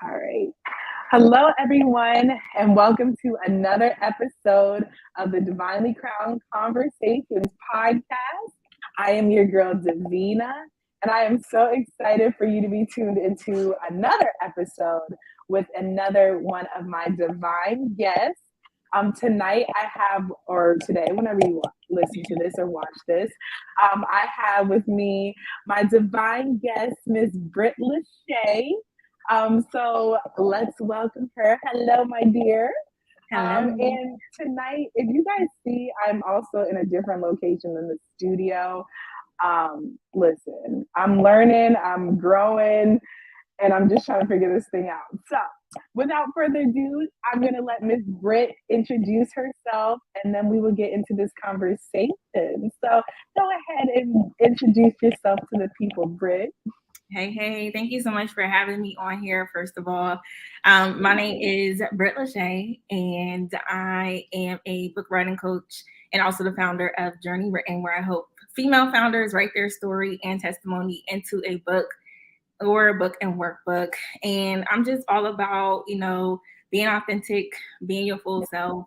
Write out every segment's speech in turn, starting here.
All right. Hello, everyone, and welcome to another episode of the Divinely Crowned Conversations podcast. I am your girl, Davina, and I am so excited for you to be tuned into another episode with another one of my divine guests. Tonight I have, or today, whenever you listen to this or watch this, I have with me my divine guest, Miss Brit Lashae. So let's welcome her. Hello, my dear. Hello. And tonight, if you guys see, I'm also in a different location than the studio. Listen, I'm learning, I'm growing, and I'm just trying to figure this thing out. So, without further ado, I'm going to let Miss Brit introduce herself, and then we will get into this conversation. So, go ahead and introduce yourself to the people, Brit. Hey. Thank you so much for having me on here, first of all. My name is Brit Lashae, and I am a book writing coach and also the founder of Journey Written, where I help female founders write their story and testimony into a book or a book and workbook. And I'm just all about, being authentic, being your full self.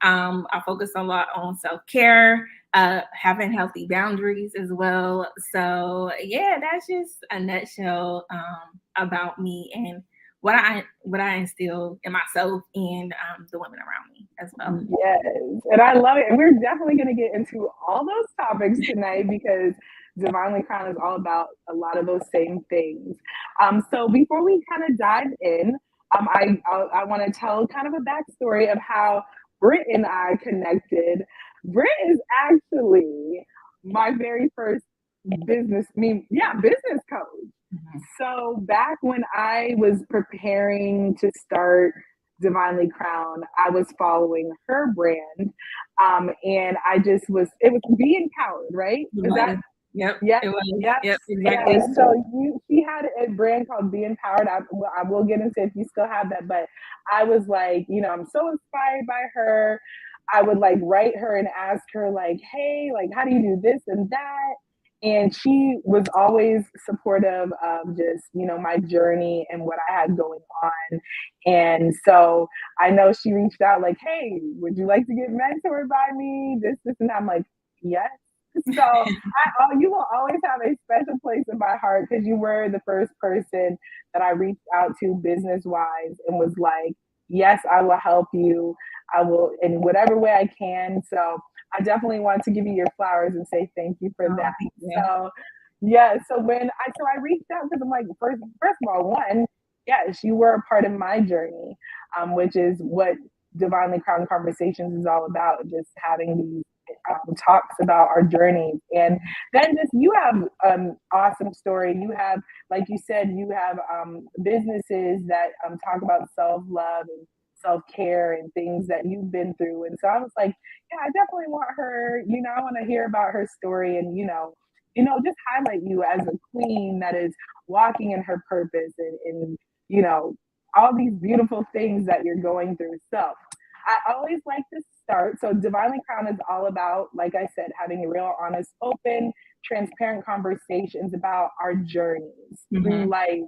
I focus a lot on self-care, having healthy boundaries as well. So yeah, that's just a nutshell about me and what I instill in myself and the women around me as well. Yes, and I love it. And we're definitely going to get into all those topics tonight because Divinely Crown is all about a lot of those same things. So before we kind of dive in, I want to tell kind of a backstory of how Britt and I connected. Britt is actually my very first business coach. Mhm. So back when I was preparing to start Divinely Crowned, I was following her brand. And it was Be Empowered, right? Is that, Yep, yeah, it was. yeah, Yep, yeah. exactly. So she had a brand called Be Empowered. I will get into if you still have that, but I was like, I'm so inspired by her. I would like write her and ask her like, hey, like, how do you do this and that? And she was always supportive of just, my journey and what I had going on. And so I know she reached out like, hey, would you like to get mentored by me? This, and that. I'm like, yes. So you will always have a special place in my heart because you were the first person that I reached out to business wise and was like, yes, I will help you. I will in whatever way I can. So I definitely want to give you your flowers and say thank you for that. Yeah. So yeah, so I reached out because I'm like, first of all, one, yes, you were a part of my journey, which is what Divinely Crowned Conversations is all about, just having these talks about our journeys. And then just you have an awesome story. You have, like you said, you have businesses that talk about self-love and self-care and things that you've been through. And so I was like, yeah, I definitely want her, I want to hear about her story and, just highlight you as a queen that is walking in her purpose and all these beautiful things that you're going through. So I always like to start. So Divinely Crown is all about, like I said, having a real, honest, open, transparent conversations about our journeys through life,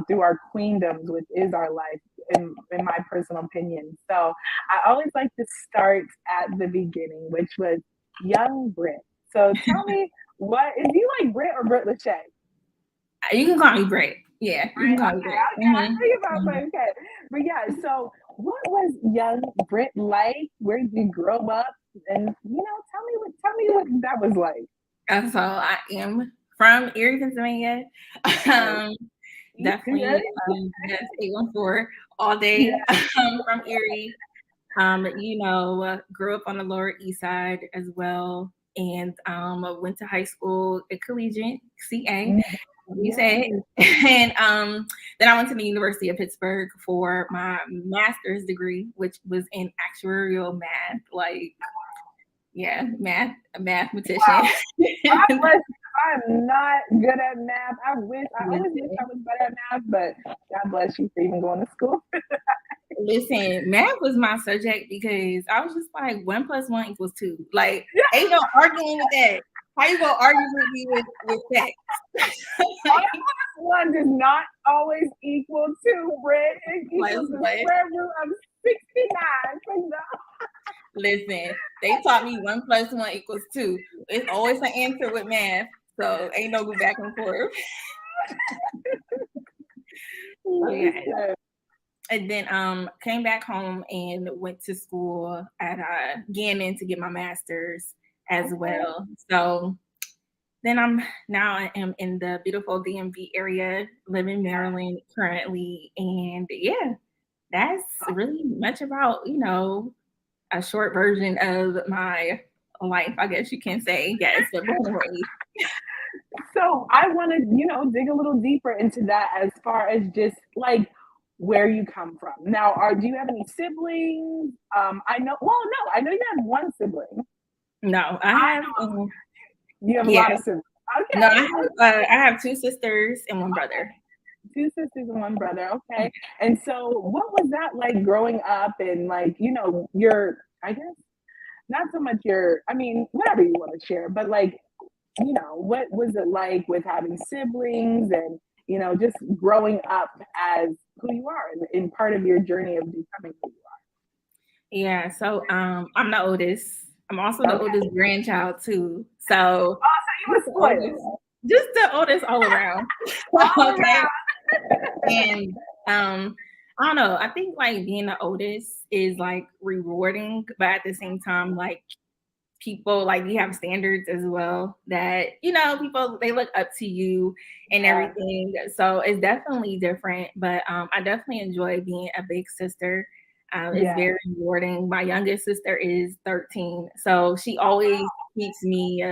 through our queendoms, which is our life, in my personal opinion. So I always like to start at the beginning, which was young Brit. So tell me, what is you like Brit or Brit Lashae? You can call me Brit. Yeah, you can call me Okay, Brit. I think about my okay. But yeah, so what was young Brit like? Where did you grow up? And tell me what that was like. So I am from Erie, Pennsylvania. Um, Definitely, yes, 814 all day. Yeah. From Erie. Grew up on the Lower East Side as well, and went to high school at Collegiate CA. You said, and then I went to the University of Pittsburgh for my master's degree, which was in actuarial math. Like, yeah, a mathematician. God bless you. I'm not good at math. I always wish I was better at math, but God bless you for even going to school. Listen, math was my subject because I was just like 1 + 1 = 2. Like, ain't no arguing with that. How you gonna argue with me with sex? One does not always equal 2, Brit. It equals the square root of 69. So no. Listen, they taught me 1 + 1 = 2. It's always an answer with math, so ain't no go back and forth. Yeah. And then came back home and went to school at Gannon to get my master's as well. So then I am in the beautiful DMV area, live in Maryland currently, and yeah, that's really much about a short version of my life, I guess you can say. Yes, but so I want to, dig a little deeper into that as far as just like where you come from. Now, do you have any siblings? I know. Well, no, I know you have one sibling. No, I have. You have a lot of siblings. Okay. No, I have 2 sisters and 1 brother. 2 sisters and 1 brother. Okay. And so, what was that like growing up? And like, your, I guess, not so much your. I mean, whatever you want to share, but like, what was it like with having siblings and, just growing up as who you are in part of your journey of becoming who you are? Yeah, so I'm the oldest. I'm also the oldest grandchild too. So you were spoiled. Just the oldest all around. Okay. And I don't know. I think like being the oldest is like rewarding, but at the same time, like people like you have standards as well that people they look up to you and everything. So it's definitely different, but I definitely enjoy being a big sister. It's very rewarding. My youngest sister is 13, so she always keeps me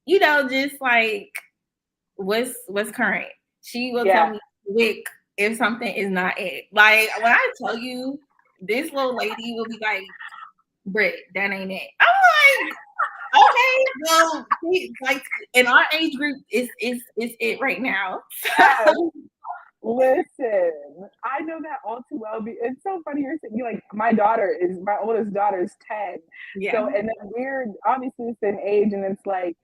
just like what's current. She will tell me quick if something is not it. Like when I tell you, this little lady will be like, Brit, that ain't it. I'm like, okay, well, like in our age group, is it right now. Listen, I know that all too well. It's so funny you're saying like my oldest daughter is 10. Yeah. So and then we're obviously the same age, and it's like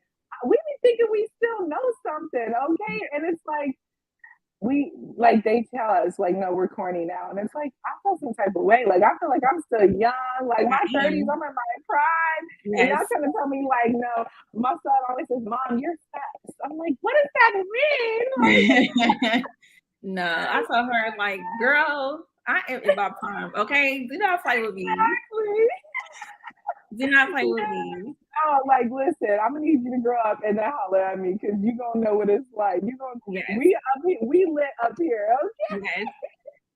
we be thinking we still know something, okay? And it's like they tell us like, no, we're corny now, and it's like I feel some type of way. Like I feel like I'm still young, like my 30s, I'm in my prime, and y'all trying to tell me like, no. My son always says, "Mom, you're fat." I'm like, what does that mean? No, I told her like, girl, I am about time. Okay, do not play with me. Do not play with me. Oh, like listen, I'm gonna need you to grow up and then holler at me because you gonna know what it's like. You gonna we lit up here, okay?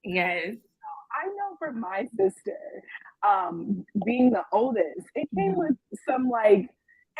Yes. I know for my sister, being the oldest, it came with some like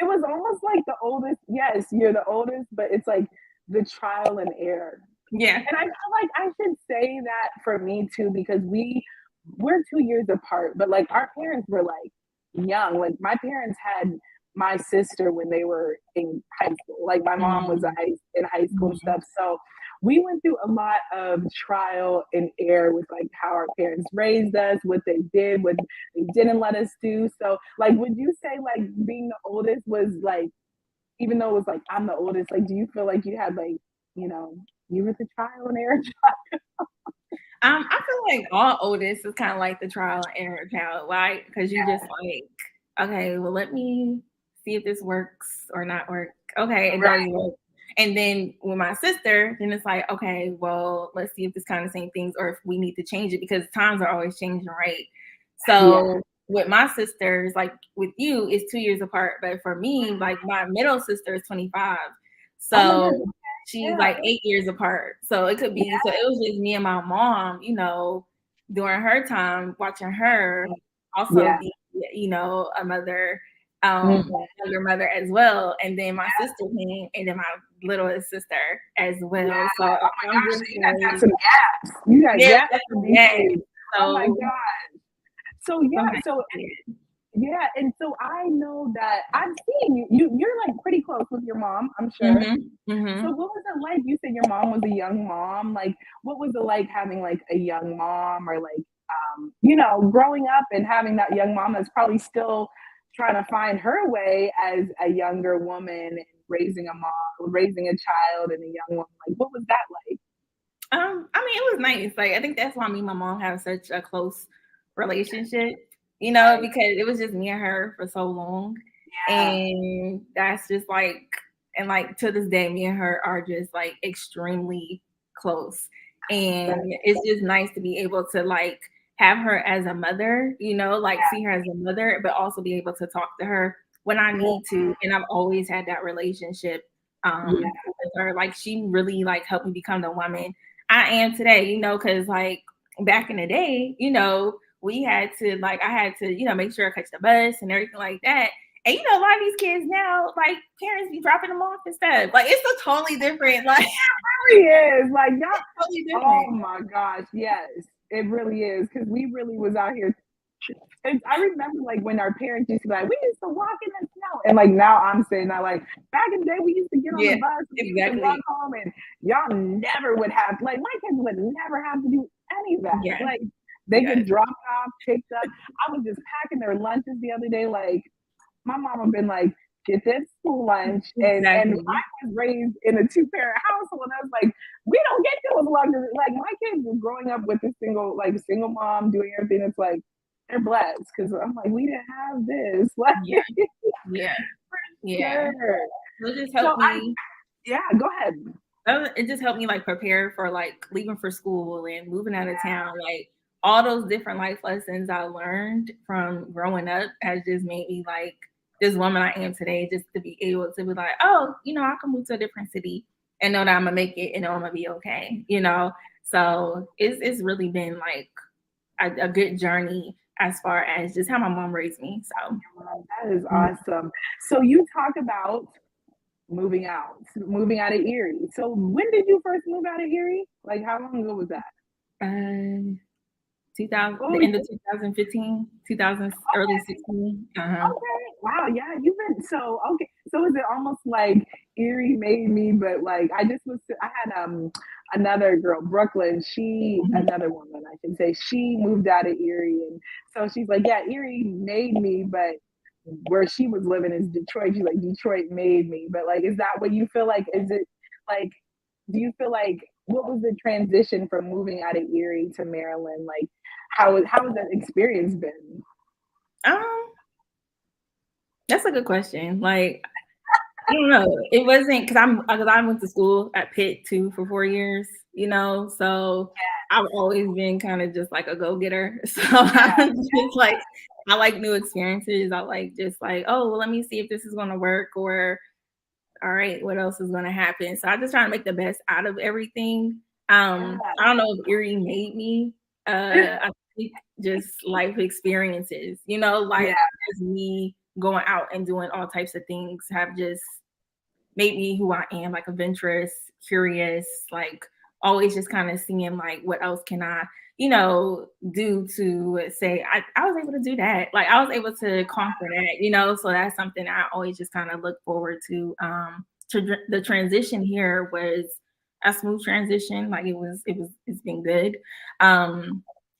it was almost like the oldest. Yes, you're the oldest, but it's like the trial and error. Yeah. And I feel like I should say that for me too, because we're 2 years apart, but like our parents were like young. Like my parents had my sister when they were in high school. Like my mom was in high school and stuff. So we went through a lot of trial and error with like how our parents raised us, what they did, what they didn't let us do. So like, would you say like being the oldest was like, even though it was like I'm the oldest, like do you feel like you had like, you were the trial and error child? I feel like all oldest is kind of like the trial and error child, right? Because you just like, okay, well, let me see if this works or not work. Okay, it does work. And then with my sister, then it's like, okay, well, let's see if this kind of same things or if we need to change it because times are always changing, right? So with my sisters, like with you, it's 2 years apart. But for me, like my middle sister is 25. So she's like 8 years apart. So it could be, so it was just me and my mom, during her time, watching her also be, a mother, younger mother as well. And then my sister came, and then my littlest sister as well. Yeah. So I'm just you got some gaps. You got gaps. Oh my God. So and so I know that I've seen you're like pretty close with your mom, I'm sure. So what was it like? You said your mom was a young mom. Like, what was it like having like a young mom, or like, growing up and having that young mom that's probably still trying to find her way as a younger woman, and raising a mom, raising a child and a young woman? Like, what was that like? I mean, it was nice. Like, I think that's why me and my mom have such a close relationship, you know, Right. because it was just me and her for so long. Yeah. And that's just like, and like to this day, me and her are just like extremely close. And That's it's just nice to be able to like have her as a mother, you know, like see her as a mother, but also be able to talk to her when I yeah. need to. And I've always had that relationship Yeah. with her. Like she really like helped me become the woman I am today, you know, because like back in the day, you know, we had to like I had to, you know, make sure I catch the bus and everything like that. And you know, a lot of these kids now, like parents be dropping them off and stuff. Like it's a totally different, like It really is. Like, y'all, totally oh different. my gosh, yes, it really is. Because we really was out here. And I remember like when our parents used to be like, we used to walk in the snow. And like now I'm saying that like back in the day we used to get on the Yeah, bus and we used to walk exactly. home and y'all never would have like my kids would never have to do any of that. Yeah, Like they get yes, dropped off, picked up. I was just packing their lunches the other day, like my mama been like, get that school lunch. And I exactly. was raised in a two-parent household and I was like, we don't get those luxuries. Like my kids are growing up with a single mom doing everything. It's like they're blessed because I'm like, we didn't have this. Like Yeah, yeah, yeah. sure. So it just So helped me. yeah, go ahead. It just helped me like prepare for like leaving for school and moving out of town. Like all those different life lessons I learned from growing up has just made me like this woman I am today. Just to be able to be like, oh, you know, I can move to a different city and know that I'm gonna make it and know I'm gonna be okay. You know, so it's really been like a good journey as far as just how my mom raised me. So That is awesome. So you talk about moving out of Erie. So when did you first move out of Erie? Like how long ago was that? uh, 2000, Oh, the end of 2015, 2000, early 16. Uh-huh. okay. Wow. Yeah, you've been so okay. So is it almost like Erie made me, but like I had another girl, Brooklyn, another woman, I should say, she moved out of Erie and so she's like, yeah, Erie made me, but where she was living is Detroit. She's like, Detroit made me. But like, is that what you feel like? Is it like do you feel like what was the transition from moving out of Erie to Maryland? Like how has that experience been? Um, that's a good question. Like, I don't know. It wasn't because I went to school at Pitt too for 4 years, you know, so I've always been kind of just like a go-getter. So Yeah. I'm just like I like new experiences. I like just like, oh, well, let me see if this is gonna work or all right, what else is gonna happen? So I just try to make the best out of everything. I don't know if Erie made me. I think just life experiences, you know, Yeah. like just me going out and doing all types of things have just made me who I am, like adventurous, curious, like always just kind of seeing like what else can I, you know, do to say I was able to do that. Like I was able to conquer that, you know. So that's something I always just kind of look forward to. The transition here was a smooth transition. Like it's been good.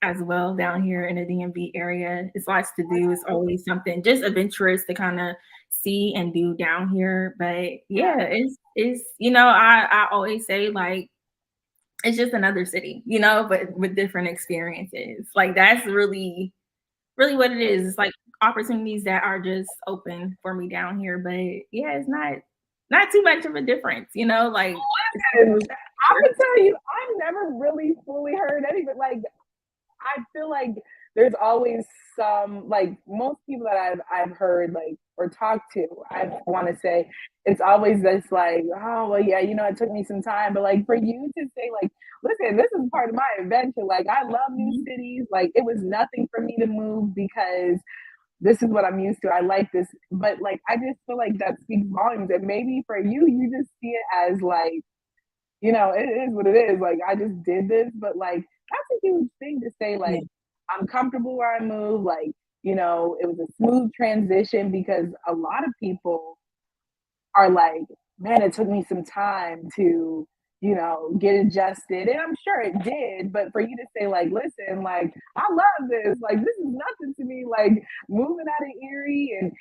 As well down here in the DMV area. It's lots to do. It's always something just adventurous to kind of see and do down here. But yeah, it's you know, I always say like it's just another city, you know, but with different experiences. Like that's really what it is. It's like opportunities that are just open for me down here. But yeah, it's not too much of a difference, you know, like it's And smooth. I'm gonna tell you, I've never really fully heard anything. Like I feel like there's always some like most people that I've heard like or talked to, I want to say it's always this like, oh well, yeah, you know, it took me some time, but like for you to say like, listen, this is part of my adventure. Like I love new Mhm. cities. Like it was nothing for me to move because this is what I'm used to. I like this, but like I just feel like that speaks volumes. And maybe for you, you just see it as like you know, it is what it is. Like I just did this, but like that's a huge thing to say. Yeah. Like I'm comfortable where I move. Like you know, it was a smooth transition because a lot of people are like, man, it took me some time to, get adjusted. And I'm sure it did, but for you to say like, listen, like, I love this. Like, this is nothing to me. Like moving out of Erie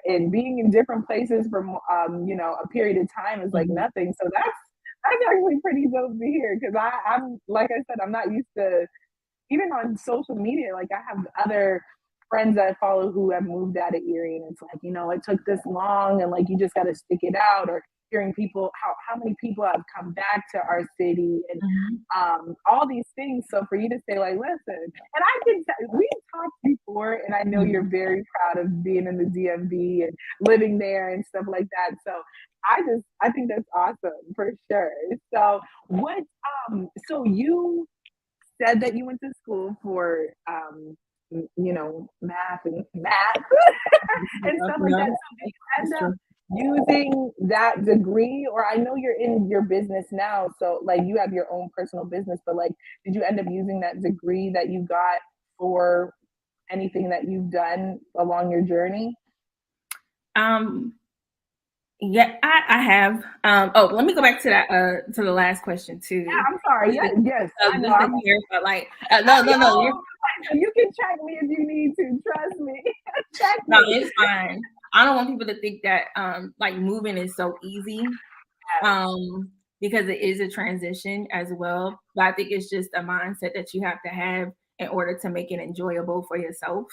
and being in different places for, a period of time is like Mhm. nothing. So that's actually pretty dope to hear. Cause I'm, like I said, I'm not used to, even on social media, like I have other friends that I follow who have moved out of Erie, and it's like, it took this long, and like you just got to stick it out. Or hearing people, how many people have come back to our city, and Mhm. all these things. So for you to say like, listen, and we've talked before, and I know you're Mhm. very proud of being in the DMV and living there and stuff like that. So I think that's awesome for sure. So what so you said that you went to school for math and Yeah, stuff like that. no, So did you end that's up true. using that degree, or I know you're in your business now, so like you have your own personal business, but like did you end up using that degree that you got for anything that you've done along your journey? Um, yeah, I have. Let me go back to that to the last question too. Yeah, I'm sorry. Just Yeah, to, yes, I know. just to clarify, like, no, I be no, no, all you're over the place, so you can check me if you need to. Trust me. Check no, me. it's fine. I don't want people to think that like moving is so easy. Yes. Because it is a transition as well. But I think it's just a mindset that you have to have in order to make it enjoyable for yourself.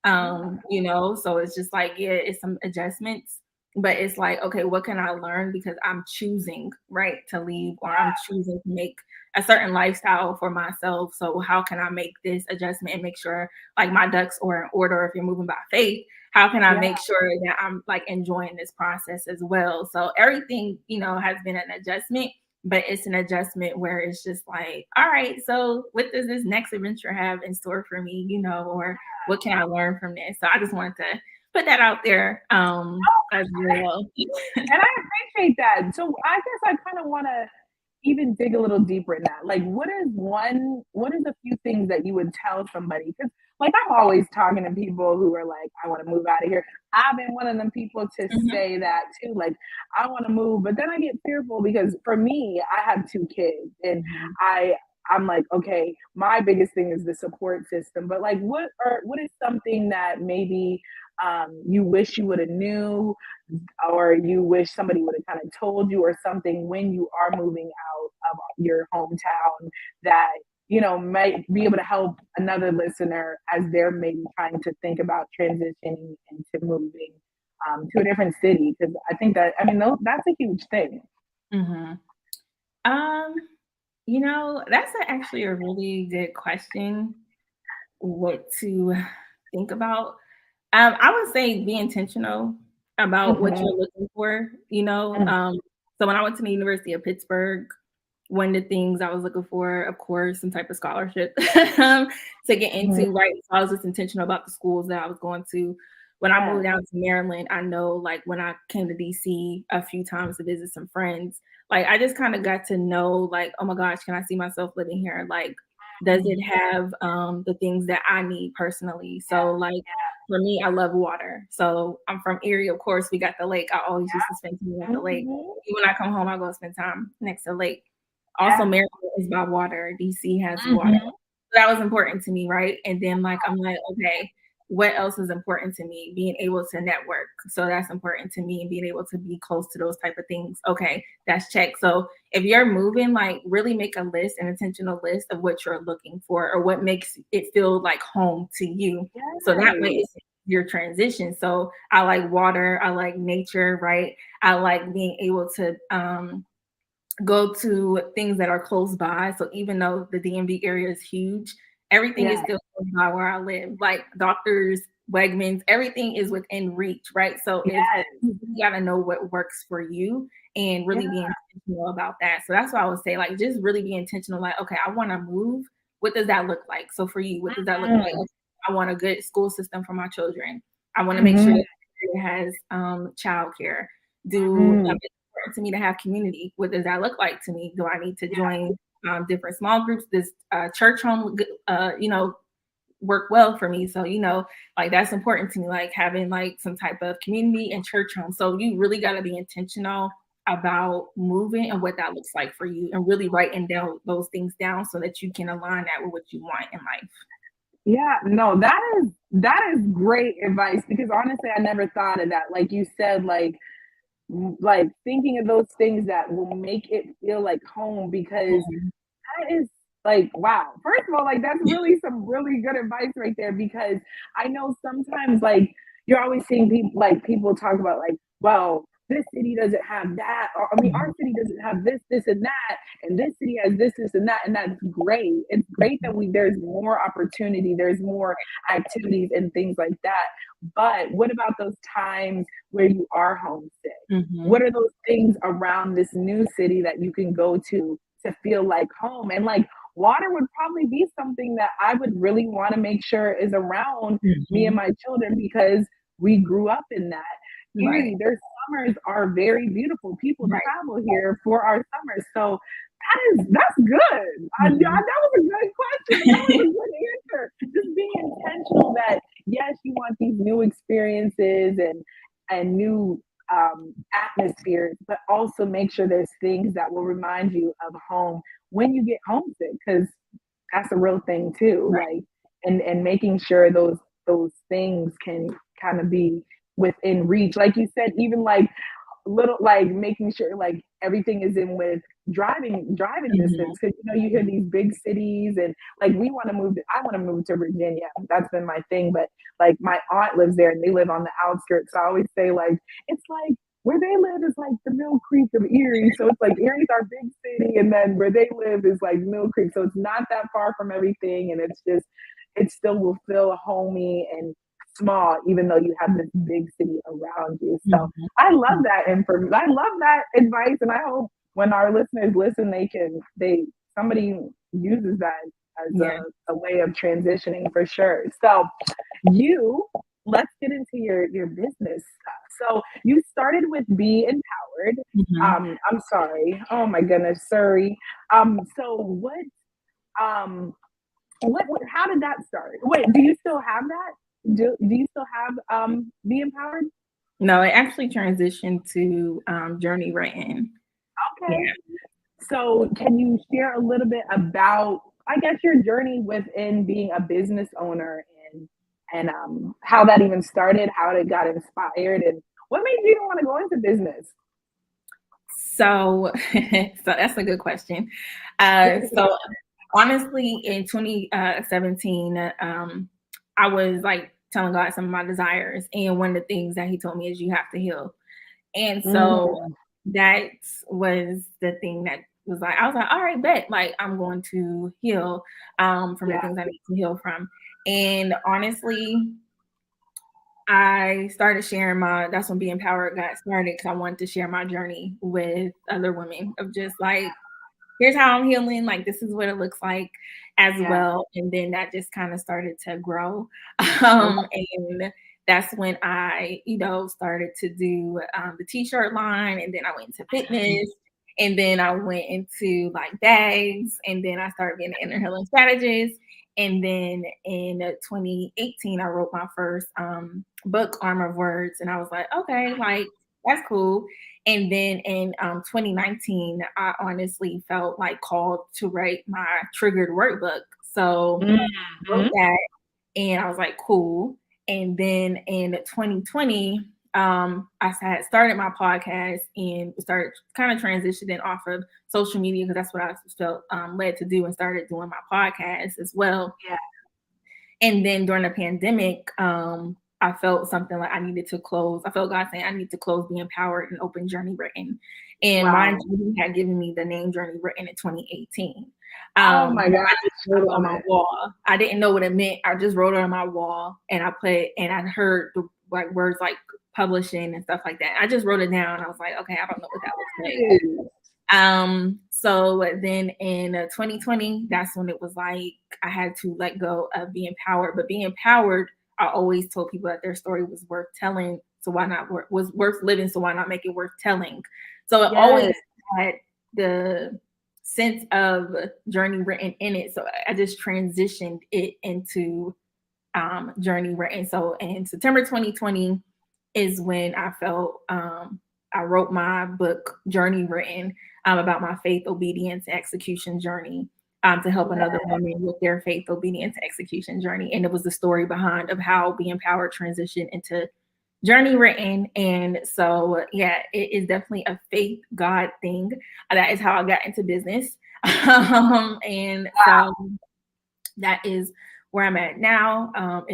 Yeah. So it's just like, yeah, it's some adjustments, but it's like, okay, what can I learn? Because I'm choosing, right, to leave, or I'm choosing to make a certain lifestyle for myself. So how can I make this adjustment and make sure like my ducks are in order if you're moving by faith? How can I Yeah. make sure that I'm like enjoying this process as well? So everything, has been an adjustment, but it's an adjustment where it's just like, all right, so what does this next adventure have in store for me, or what can I learn from this? So I just wanted to put that out there as well. And I appreciate that. So I guess I kind of want to even dig a little deeper in that. Like, what is a few things that you would tell somebody? Because, like, I'm always talking to people who are like, I want to move out of here. I've been one of them people to Mhm. say that too. Like, I want to move, but then I get fearful because for me, I have two kids, and Mhm. I. I'm like, okay, my biggest thing is the support system. But like, what is something that maybe you wish you would have knew, or you wish somebody would have kind of told you, or something when you are moving out of your hometown that might be able to help another listener as they're maybe trying to think about transitioning into moving to a different city? Because I think that, I mean, that's a huge thing. Mhm. Um, that's actually a really good question. What to think about? I would say be intentional about what Hmm. you're looking for. Hmm. So when I went to the University of Pittsburgh, one of the things I was looking for, of course, some type of scholarship to get into, right? So I was just intentional about the schools that I was going to. When I moved Yeah, down to Maryland, I know like when I came to DC a few times to visit some friends, like I just kind of got to know like, oh my gosh, can I see myself living here? Like, does it have the things that I need personally? So like for me, I love water. So I'm from Erie, of course, we got the lake. I always used to spend time at yeah. the lake. Hmm. Even when I come home, I go spend time next to the lake. Also, Yeah. Maryland is by water. DC has water. Hmm. So that was important to me, right? And then like I'm like, okay, what else is important to me? Being able to network. So that's important to me, and being able to be close to those type of things. Okay, that's check. So if you're moving, like really make a list, an intentional list of what you're looking for or what makes it feel like home to you. So that way Yes. it's your transition. So I like water, I like nature, right? I like being able to go to things that are close by. So even though the DMV area is huge, everything is Yeah. still close by where I live. Like doctors, Wegmans, everything is within reach, right? So if Yes. you gotta know what works for you and Yeah. really be intentional about that. So that's why I would say, like, just really be intentional. Like, okay, I want to move. What does that look like? So for you, what does that look like? Mm. Okay, I want a good school system for my children. I want to make sure Mhm. that it has childcare. Do Mhm. important to me to have community. What does that look like to me? Do I need to join different small groups? This church home, work well for me. So, like that's important to me, like having like some type of community and church home. So you really got to be intentional about moving and what that looks like for you, and really writing down those things down so that you can align that with what you want in life. Yeah, no, that is great advice because honestly, I never thought of that. Like you said, like thinking of those things that will make it feel like home because Mhm. that is like, wow. First of all, like that's really some really good advice right there because I know sometimes like you're always seeing people talk about like, well, this city doesn't have that, or I mean, our Mhm. city doesn't have this, this, and that, and this city has this, this, and that, and that's great. It's great that there's more opportunity, there's more activities and things like that. But what about those times where you are homesick? What Mhm. are those things around this new city that you can go to feel like home? And like water would probably be something that I would really want to make sure is around me and Mhm. my children because we grew up in that. Right. Period. Their summers are very beautiful. People Right. travel here for our summers. So that's good. That Mhm. was a good question, and that was a good answer. Just being intentional that yes, you want these new experiences and new atmospheres, but also make sure there's things that will remind you of home when you get homesick, because that's a real thing too. Right. Like, and making sure those things can kind of be within reach. Like you said, even like little like making sure like everything is in with driving Mhm. distance because you hear these big cities and like I want to move to Virginia. That's been my thing, but like my aunt lives there and they live on the outskirts, so I always say like it's like where they live is like the Mill Creek of Erie, so it's like Erie's our big city and then where they live is like Mill Creek, so it's not that far from everything, and it's just it still will feel homey and small even though you have this big city around you. So Mhm. I love that information. I love that advice, and I hope when our listeners listen, they somebody uses that as Yeah. a way of transitioning for sure. So you let's get into your business stuff. So you started with Be Empowered. Mhm. I'm sorry. Oh my goodness, sorry. So um what how did that start? Wait, do you still have that? Do you still have Be Empowered? No, it actually transitioned to Journey Written. Okay. Yeah. So, can you share a little bit about, I guess, your journey within being a business owner and how that even started, how it got inspired, and what made you even want to go into business? So, so that's a good question. So honestly, in 2017, I was like telling God some of my desires, and one of the things that He told me is you have to heal. And so Mm, that was the thing that was like, I was like, all right, bet, like I'm going to heal from the yeah, things I need to heal from. And honestly, I started sharing that's when Be Empowered got started because I wanted to share my journey with other women of just like, here's how I'm healing, like this is what it looks like as yeah. well. And then that just kind of started to grow. Okay. And that's when I, started to do the t-shirt line, and then I went into fitness, and then I went into like bags, and then I started being an inner healing strategist. And then in 2018, I wrote my first book, Armor of Words, and I was like, okay, like that's cool. And then in 2019, I honestly felt like called to write my triggered workbook. So I wrote Mhm. that, and I was like, cool. And then in 2020, I had started my podcast and started kind of transitioning off of social media because that's what I felt led to do, and started doing my podcast as well. Yeah. And then during the pandemic, I felt something like I needed to close. I felt God saying I need to close Be Empowered and open Journey Written. And mind Wow. you, He had given me the name Journey Written in 2018. Oh my gosh, I just I wrote it on love my it. wall. I didn't know what it meant. I just wrote it on my wall, and I heard the like words like publishing and stuff like that. I just wrote it down. I was like, okay, I don't know what that looks like. Yes. So then in 2020, that's when it was like I had to let go of Be Empowered. But Be Empowered, I always told people that their story was worth telling. So why not was worth living? So why not make it worth telling? So it always Yes. had the sense of Journey Written in it. So I just transitioned it into Journey Written. So in September 2020 is when I felt I wrote my book, Journey Written, about my faith, obedience, execution journey, to help another woman with their faith, obedience, execution journey. And it was the story behind of how Be Empowered transitioned into Journey Written. And so, yeah, it is definitely a faith God thing. That is how I got into business. And so that is where I'm at now.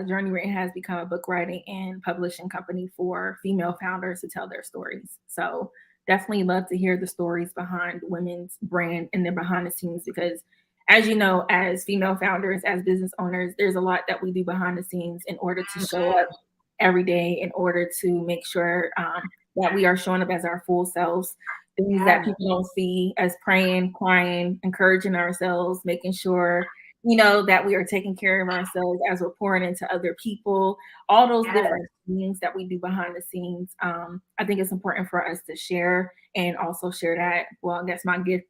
Journey Written has become a book writing and publishing company for female founders to tell their stories. So definitely love to hear the stories behind women's brand and their behind the scenes, because as you know, as female founders, as business owners, there's a lot that we do behind the scenes in order to show up every day, in order to make sure that we are showing up as our full selves. Things that people don't see, as praying, crying, encouraging ourselves, making sure that we are taking care of ourselves as we're pouring into other people, all those different things that we do behind the scenes. I think it's important for us to share, and also share that. Well, I guess my gift,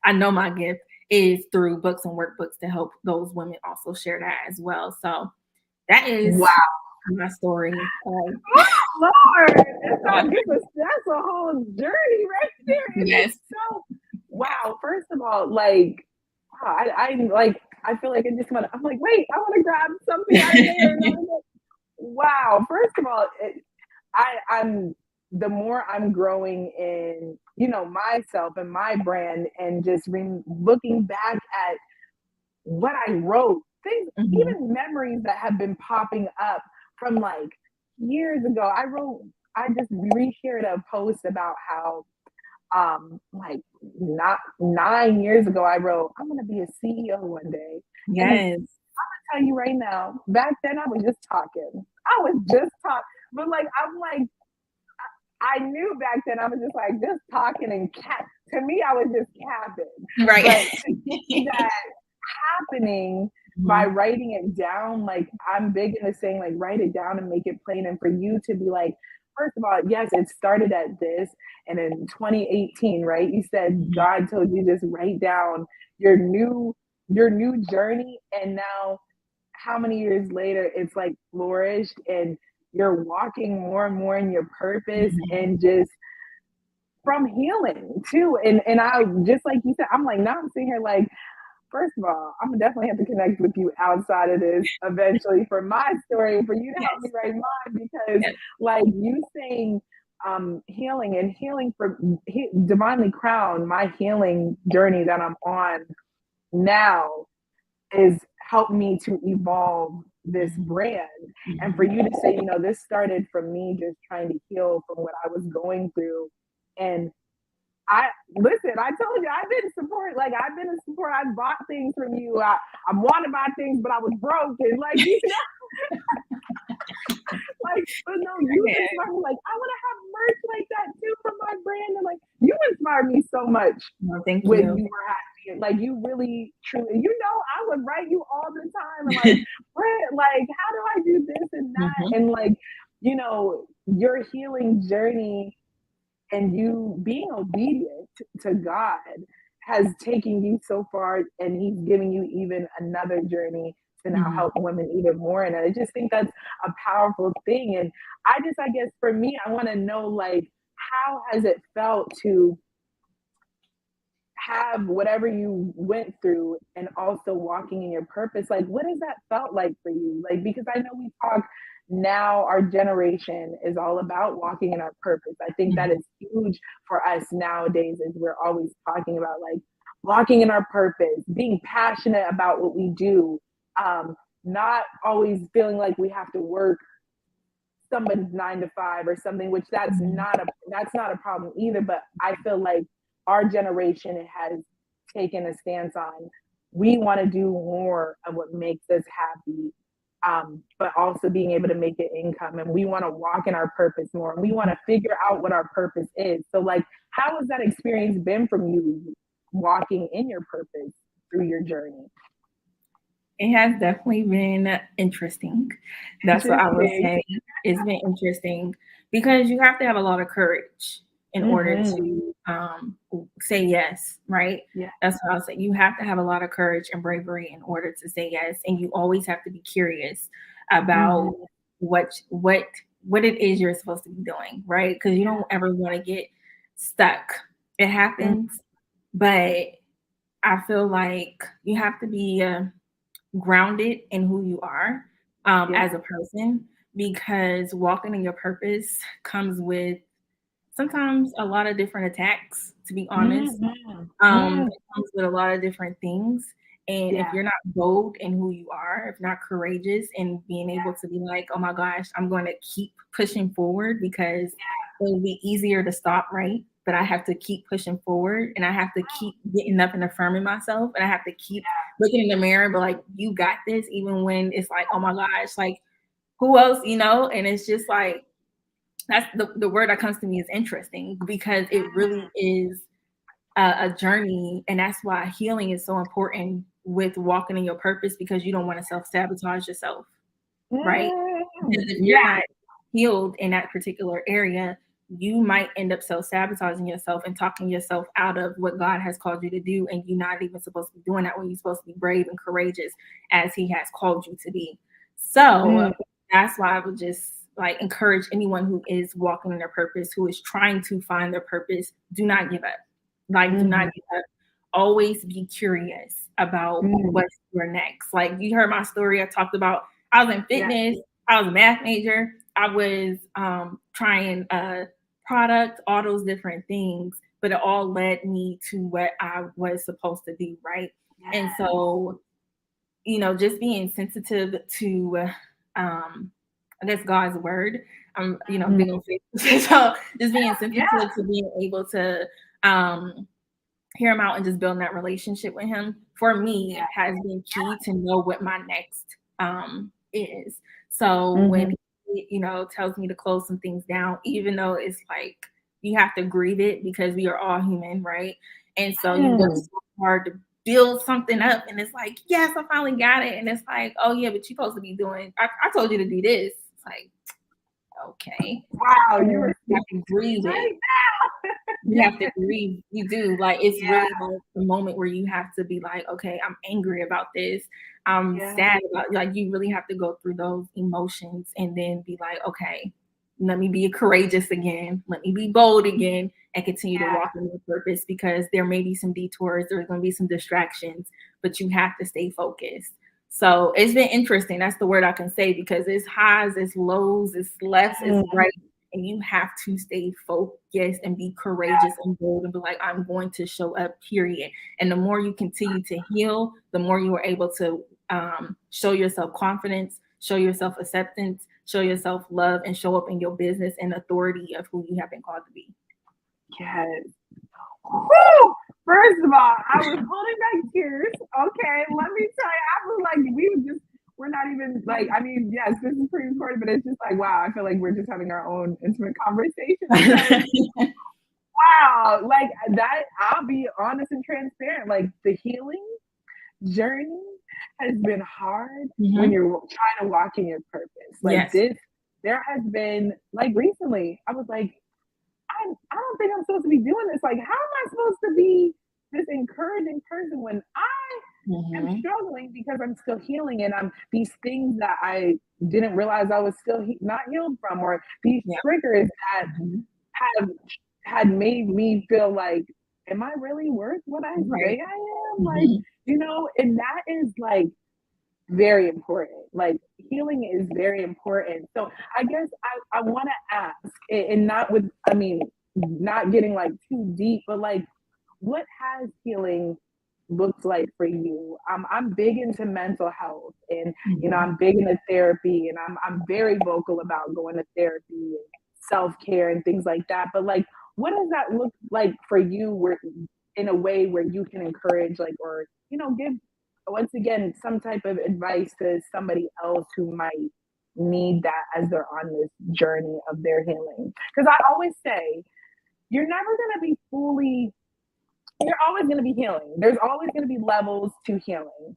I know my gift is through books and workbooks to help those women also share that as well. So that is my story. Lord, that's a whole journey right there. Yes. So, wow. First of all, like, wow, I feel like I just want to, I'm like, wait, I want to grab something out of there. Wow. First of all, I'm the more I'm growing in, myself and my brand, and just looking back at what I wrote, things, even memories that have been popping up from like years ago. I just reshared a post about how like not 9 years ago, I wrote, I'm gonna be a CEO one day. Yes. And I'm gonna tell you right now, back then I was just talking. But like I knew back then I was just like just talking and to me I was just capping. Right. But to see that happening by writing it down, like I'm big into saying like write it down and make it plain, and for you to be like, first of all, yes, it started at this, and in 2018, right? You said God told you just write down your new journey, and now how many years later it's like flourished, and you're walking more and more in your purpose, and just from healing too. And I, just like you said, I'm like, now I'm sitting here like, first of all, I'm gonna definitely have to connect with you outside of this eventually for my story, for you to help me write mine, because like you saying healing for Divinely Crowned, my healing journey that I'm on now is helped me to evolve this brand. And for you to say, this started from me just trying to heal from what I was going through. And I told you, I've been in support. I bought things from you. I want to buy things, but I was broke. And like, but no, you inspired me. Like, I want to have merch like that too for my brand. And like, you inspired me so much. Thank when you. You were happy. Like, you really, truly, I would write you all the time. And like, Brit, like, how do I do this and that? And like, your healing journey and you being obedient to God has taken you so far, and he's giving you even another journey to now help women even more. And I just think that's a powerful thing. And I guess for me, I want to know, like, how has it felt to have whatever you went through and also walking in your purpose? Like, what has that felt like for you? Like, because I know we talk now, our generation is all about walking in our purpose. I think that is huge for us nowadays, is we're always talking about like walking in our purpose, being passionate about what we do, not always feeling like we have to work somebody's 9 to 5 or something, which that's not a problem either. But I feel like our generation has taken a stance on, we want to do more of what makes us happy, but also being able to make an income, and we want to walk in our purpose more, and we want to figure out what our purpose is. So like, how has that experience been from you walking in your purpose through your journey? It has definitely been interesting. That's what I would say. It's been interesting because you have to have a lot of courage in order to say yes, right? Yeah. That's what I'll say. You have to have a lot of courage and bravery in order to say yes. And you always have to be curious about what what it is you're supposed to be doing, right? Because you don't ever want to get stuck. It happens, but I feel like you have to be grounded in who you are as a person, because walking in your purpose comes with sometimes a lot of different attacks, to be honest. It comes with a lot of different things. And if you're not bold in who you are, if not courageous and being able to be like, oh my gosh, I'm going to keep pushing forward, because it'll be easier to stop, right? But I have to keep pushing forward, and I have to keep getting up and affirming myself, and I have to keep looking in the mirror and be like, you got this, even when it's like, oh my gosh, like who else, And it's just like, that's the word that comes to me is interesting, because it really is a journey. And that's why healing is so important with walking in your purpose, because you don't want to self-sabotage yourself, right? Because if you're not healed in that particular area, you might end up self-sabotaging yourself and talking yourself out of what God has called you to do, and you're not even supposed to be doing that when you're supposed to be brave and courageous as He has called you to be. So that's why I would just like encourage anyone who is walking in their purpose, who is trying to find their purpose, do not give up. Like, do not give up. Always be curious about what's your next. Like, you heard my story. I talked about, I was in fitness. I was a math major. I was trying product, all those different things, but it all led me to what I was supposed to do, right? And so, just being sensitive to, I guess, God's word. Big on faith. So just being sensitive to being able to hear Him out and just building that relationship with Him, for me, has been key to know what my next is. So when He, tells me to close some things down, even though it's like you have to grieve it, because we are all human, right? And so you work so hard to build something up, and it's like, yes, I finally got it. And it's like, oh yeah, but you're supposed to be doing, I told you to do this. It's like, okay. Wow, you have to grieve it. You have to grieve. You do. Like, it's really like the moment where you have to be like, okay, I'm angry about this. I'm sad about, like, you really have to go through those emotions and then be like, okay, let me be courageous again. Let me be bold again and continue to walk in your purpose, because there may be some detours. There's going to be some distractions, but you have to stay focused. So it's been interesting. That's the word I can say, because it's highs, it's lows, it's lefts, it's right. And you have to stay focused and be courageous and bold and be like, I'm going to show up, period. And the more you continue to heal, the more you are able to show yourself confidence, show yourself acceptance, show yourself love, and show up in your business and authority of who you have been called to be. Yes. Woo! First of all, I was holding back tears. Okay, let me tell you, I was like, we're not even like, I mean, yes, this is pre-recorded, but it's just like, wow, I feel like we're just having our own intimate conversation. Wow, like that, I'll be honest and transparent. Like, the healing journey has been hard when you're trying to walk in your purpose. Like there has been, like, recently, I was like, I don't think I'm supposed to be doing this. Like, how am I supposed to be this encouraging person when I am struggling because I'm still healing, and I'm these things that I didn't realize I was still not healed from, or these triggers that had made me feel like, am I really worth what I say I am? Like, and that is like very important. Like, healing is very important. So I guess I want to ask, and not with, I mean, not getting like too deep, but like, what has healing looked like for you? I'm big into mental health, and I'm big into therapy, and I'm very vocal about going to therapy and self-care and things like that. But like, what does that look like for you, where in a way where you can encourage, like, or give, once again, some type of advice to somebody else who might need that as they're on this journey of their healing? Because I always say, you're never going to be fully, you're always going to be healing. There's always going to be levels to healing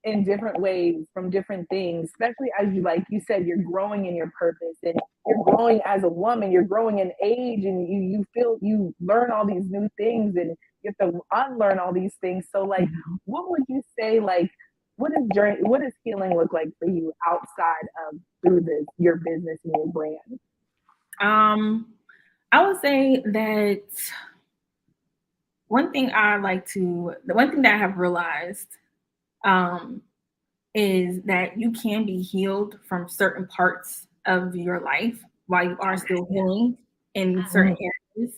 in different ways from different things, especially as like you said, you're growing in your purpose, and you're growing as a woman, you're growing in age, and you learn all these new things, and you have to unlearn all these things. So like, what would you say, like, what does healing look like for you outside of through your business and your brand? I would say that the one thing that I have realized is that you can be healed from certain parts of your life while you are still healing in certain areas.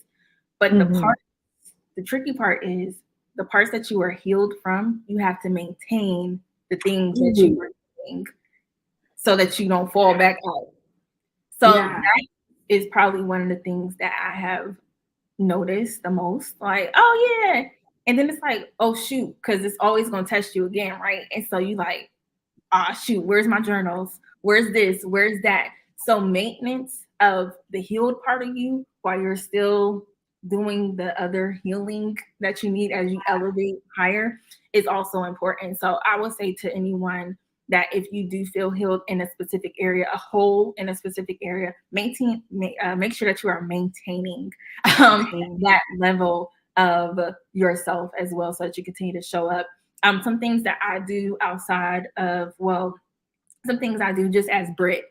But the tricky part is the parts that you are healed from, you have to maintain the things that you were doing so that you don't fall back out. So that is probably one of the things that I have noticed the most. Like, oh yeah. And then it's like, oh shoot, because it's always gonna test you again, right? And so you like, shoot, where's my journals? Where's this? Where's that? So maintenance of the healed part of you while you're still doing the other healing that you need as you elevate higher is also important. So I would say to anyone that if you do feel healed in a specific area, a hole in a specific area, make sure that you are maintaining that level of yourself as well, so that you continue to show up. Some things that I do outside of, some things I do just as Brit,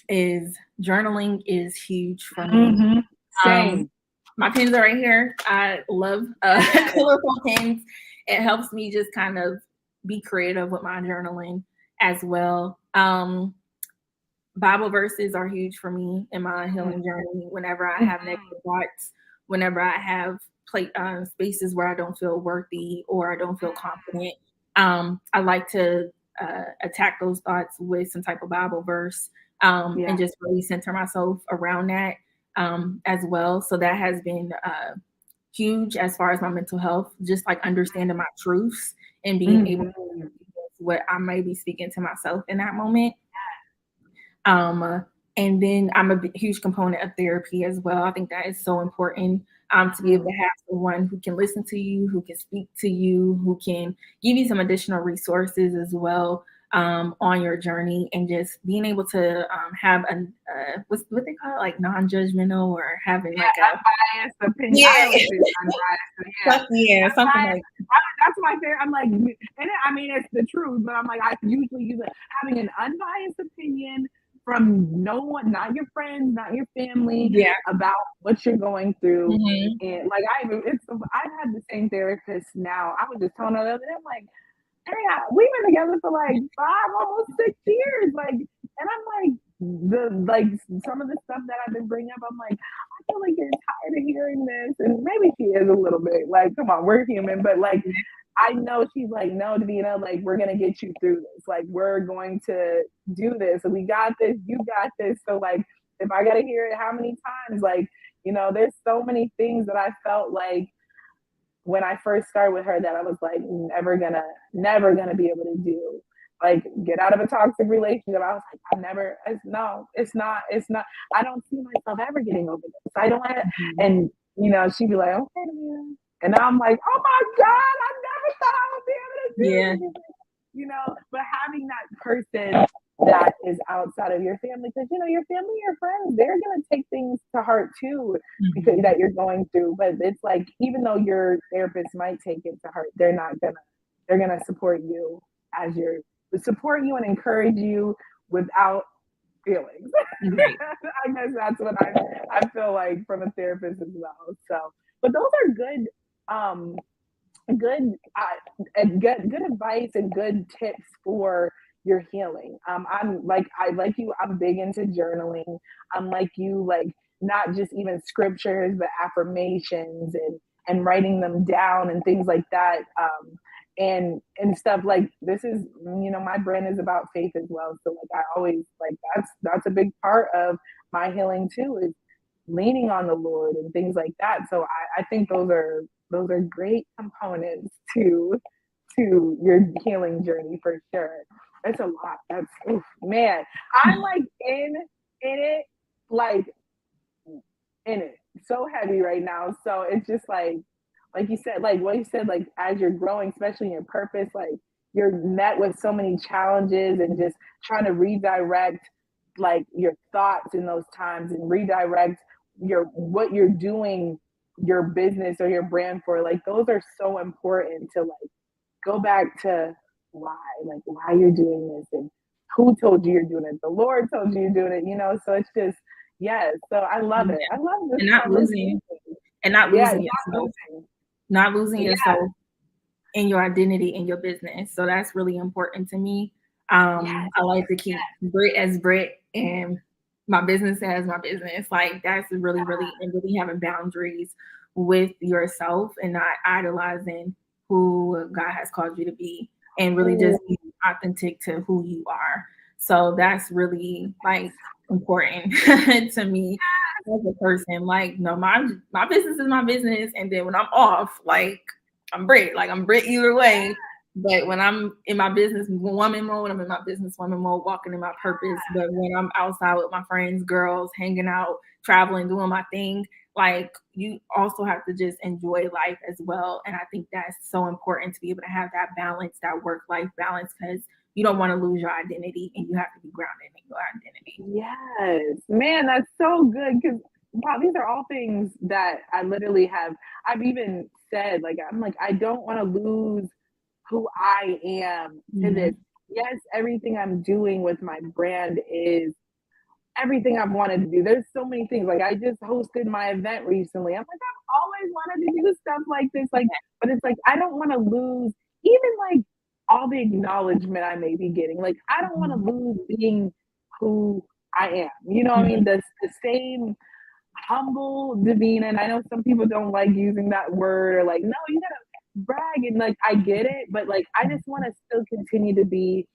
is journaling is huge for me. Same. My pens are right here. I love colorful pens. It helps me just kind of be creative with my journaling as well. Bible verses are huge for me in my healing journey. Whenever I have negative thoughts, whenever I have spaces where I don't feel worthy or I don't feel confident, I like to attack those thoughts with some type of Bible verse, and just really center myself around that as well. So that has been huge as far as my mental health, just like understanding my truths and being able to do what I may be speaking to myself in that moment. And then I'm a huge component of therapy as well. I think that is so important, to be able to have someone who can listen to you, who can speak to you, who can give you some additional resources as well on your journey, and just being able to have what they call it, like non-judgmental, or having like a unbiased opinion. Something like that's my favorite. I'm like, and it's the truth, but I'm like, I usually use it, having an unbiased opinion from no one, not your friends, not your family, about what you're going through. And like I've had the same therapist now. I was just telling her the other day, I'm like, hey, we've been together for like 5, almost 6 years. Like, and I'm like, some of the stuff that I've been bringing up, I'm like, I feel like you're tired of hearing this. And maybe she is a little bit. Like, come on, we're human. But like, I know she's like, no, Davina, like, we're going to get you through this. Like, we're going to do this. We got this. You got this. So, like, if I got to hear it how many times, like, there's so many things that I felt like when I first started with her that I was like, never gonna be able to do. Like, get out of a toxic relationship. I was like, it's not. I don't see myself ever getting over this. I don't have, and she'd be like, okay, Davina. And I'm like, oh my God, I never thought I would be able to do this. But having that person that is outside of your family, because your family, your friends, they're gonna take things to heart too, because that you're going through. But it's like, even though your therapist might take it to heart, they're gonna support you support you and encourage you without feelings. I guess that's what I feel like from a therapist as well. So, but those are good advice and good tips for your healing. I'm like you, I'm big into journaling. I'm like you, like not just even scriptures, but affirmations and writing them down and things like that. And stuff like this is, my brand is about faith as well. So like I always like that's a big part of my healing too, is leaning on the Lord and things like that. So I think those are great components to your healing journey for sure. It's a lot. That's man. I'm like in it, like in it, so heavy right now. So it's just like you said, like what you said, like as you're growing, especially in your purpose, like you're met with so many challenges and just trying to redirect like your thoughts in those times and redirect what you're doing your business or your brand for. Like those are so important to like go back to why you're doing this, and who told you you're doing it? The Lord told you you're doing it, you know? So it's just, yes. So I love Yeah. it. I love this And not conversation. losing and not Yeah, losing not yourself. losing. Not losing Yeah, yourself in your identity in your business. So that's really important to me. yes, I like to keep Brit as Brit and my business as my business. Like that's really, really, and really having boundaries with yourself and not idolizing who God has called you to be and really ooh, just being authentic to who you are. So that's really like important to me as a person. Like, no, my business is my business. And then when I'm off, like I'm Brit. Like I'm Brit either way. But when I'm in my business woman mode, I'm in my business woman mode, walking in my purpose. But when I'm outside with my friends, girls, hanging out, traveling, doing my thing, like you also have to just enjoy life as well. And I think that's so important to be able to have that balance, that work-life balance, because you don't want to lose your identity and you have to be grounded in your identity. yes, man, that's so good. Because wow, these are all things that I literally have. I've even said, like, I'm like, I don't want to lose who I am to this. Mm-hmm. Yes, everything I'm doing with my brand is everything I've wanted to do. There's so many things. Like I just hosted my event recently. I'm like, I've always wanted to do stuff like this. Like, but it's like I don't want to lose even like all the acknowledgement I may be getting. Like, I don't want to lose being who I am. You know what I Mm-hmm. mean? The same humble Davina. And I know some people don't like using that word or like, no, you gotta brag and like I get it, but like I just want to still continue to be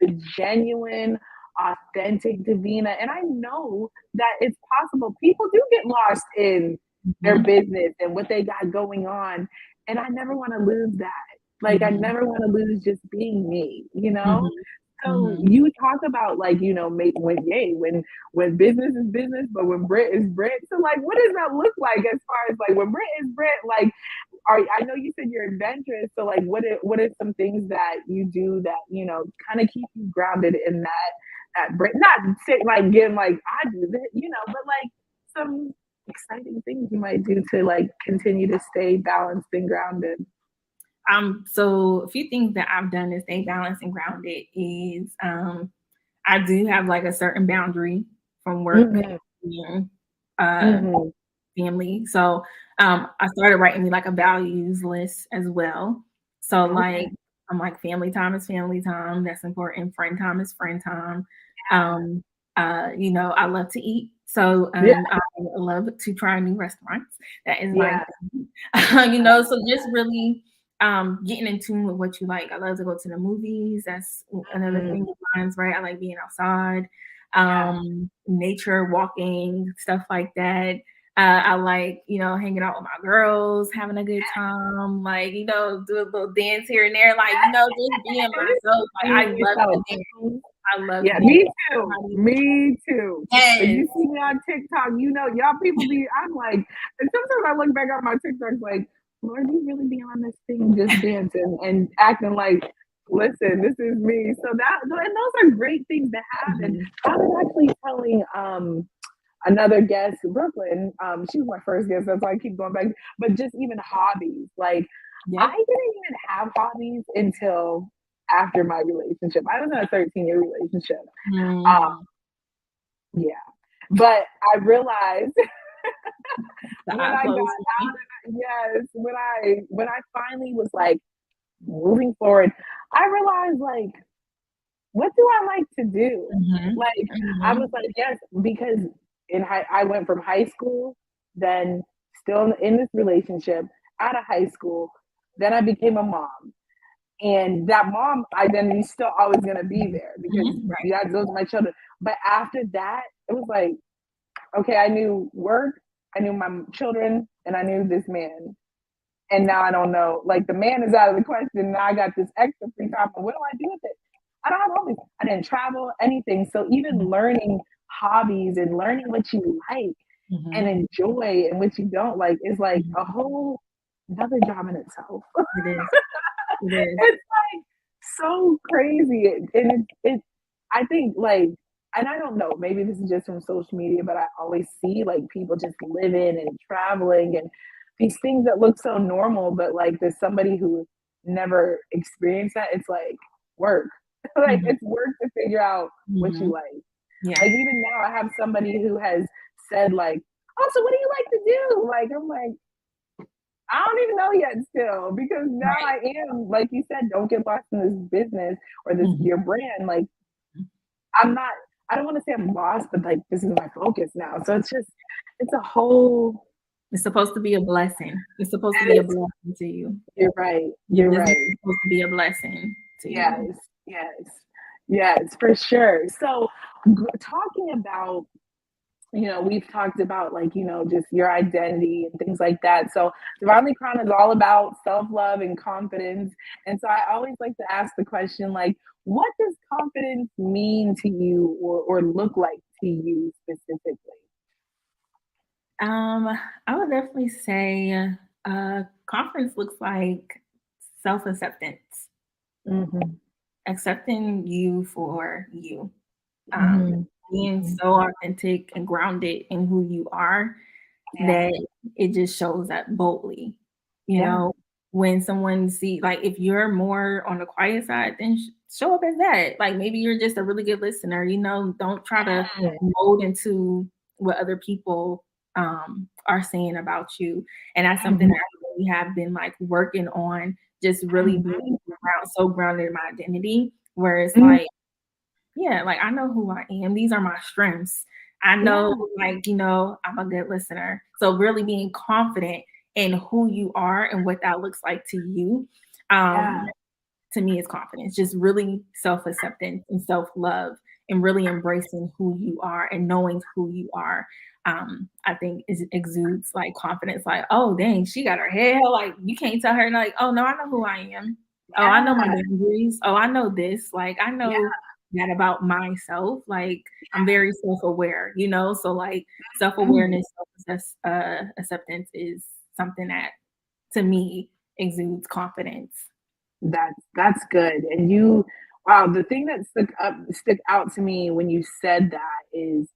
the genuine, authentic Davina. And I know that it's possible. People do get lost in their Mm-hmm. business and what they got going on. And I never want to lose that. Like I Mm-hmm. never want to lose just being me, you know? So Mm-hmm. you talk about like, you know, make when business is business, but when Brit is Brit. So like what does that look like as far as like when Brit is Brit, like I know you said you're adventurous, so like what are some things that you do that, you know, kind of keep you grounded in that Brit, not sit like getting like I do this, you know, but like some exciting things you might do to like continue to stay balanced and grounded. So a few things that I've done to stay balanced and grounded is I do have like a certain boundary from work Mm-hmm. and uh Mm-hmm. family. So I started writing me like a values list as well. So like Okay. I'm like family time is family time. That's important. Friend time is friend time. Um you know, I love to eat. So Yeah. I love to try new restaurants. That is my Yeah. you know, so just really getting in tune with what you like. I love to go to the movies. That's another Mm, thing of mine, right? I like being outside, yeah. nature, walking, stuff like that. I like, you know, hanging out with my girls, having a good time, like, you know, do a little dance here and there, like, you know, just being myself. Like, I Being love to yourself. dance. Mhm. I love to Yeah, dance. me too. Me too. If Yes. you see me on TikTok, you know, y'all people be, I'm like, and sometimes I look back at my TikToks like, Lord, you really be on this thing just dancing and acting like, listen, this is me. So that, and those are great things to have. And Mhm. I was actually telling another guest, Brooklyn, she was my first guest, that's why I keep going back, but just even hobbies. Like, I Yep. didn't even have hobbies until after my relationship. I was in a 13-year relationship. Mm. Yeah. But I realized The when eye I got closed. out of that, yes, when I finally was like moving forward, I realized like, what do I like to do? Mhm. Like I was Mhm. like, yes, because I went from high school, then still in this relationship, out of high school, then I became a mom. And that mom identity is still always gonna be there because Mhm. Right. yeah, those are my children. But after that, it was like, okay, I knew work, I knew my children, and I knew this man. And now I don't know. Like the man is out of the question. Now I got this extra free time. But what do I do with it? I don't have hobbies. I didn't travel, anything. So even Mhm. learning hobbies and learning what you like and Mhm. enjoy and what you don't like is like Mhm. a whole another job in itself. It is. It is. It's like so crazy. And it I think like and I don't know, maybe this is just from social media, but I always see like people just living and traveling and these things that look so normal, but like there's somebody who never experienced that. It's like work. Like it's work to figure out what you like. Yeah. Like even now I have somebody who has said like, oh, so what do you like to do? Like I'm like, I don't even know yet still because now Right. I am, like you said, don't get lost in this business or this your brand. Like I'm not, I don't want to say I'm lost, but like this is my focus now. So it's just, it's a whole, It's supposed to be a blessing. It's supposed to it be a is, blessing to you. you're right. Your You're business right. is supposed to be a blessing to Yes, you. yes, yes, for sure. So talking about, we've talked about like, just your identity and things like that. So Divinely Crown is all about self-love and confidence. And so I always like to ask the question, like, what does confidence mean to you or look like to you specifically? I would definitely say confidence looks like self-acceptance, Hmm. accepting you for you, um, Hmm. being Hmm. so authentic and grounded in who you are Yeah. that it just shows up boldly. You Yeah. know, when someone see like if you're more on the quiet side, then show up as that. Like maybe you're just a really good listener. Don't try to Mm. mold into what other people are saying about you. And that's something Mhm. that I really have been like working on, just really being Mhm. so grounded in my identity, where it's Mhm. like yeah, like I know who I am. These are my strengths. I know, Yeah. like, I'm a good listener. So really being confident in who you are and what that looks like to you, Yeah. to me is confidence. Just really self-acceptance and self-love and really embracing who you are and knowing who you are. I think it exudes like confidence, like, oh dang, she got her head held. Like you can't tell her like, oh no, I know who I am. Oh, I know my Yeah. boundaries. Oh, I know this. Like I Yeah. know that about myself. Like I'm very self-aware, so like self-awareness, acceptance is something that to me exudes confidence. That's good. And wow, the thing that stuck out to me when you said that is,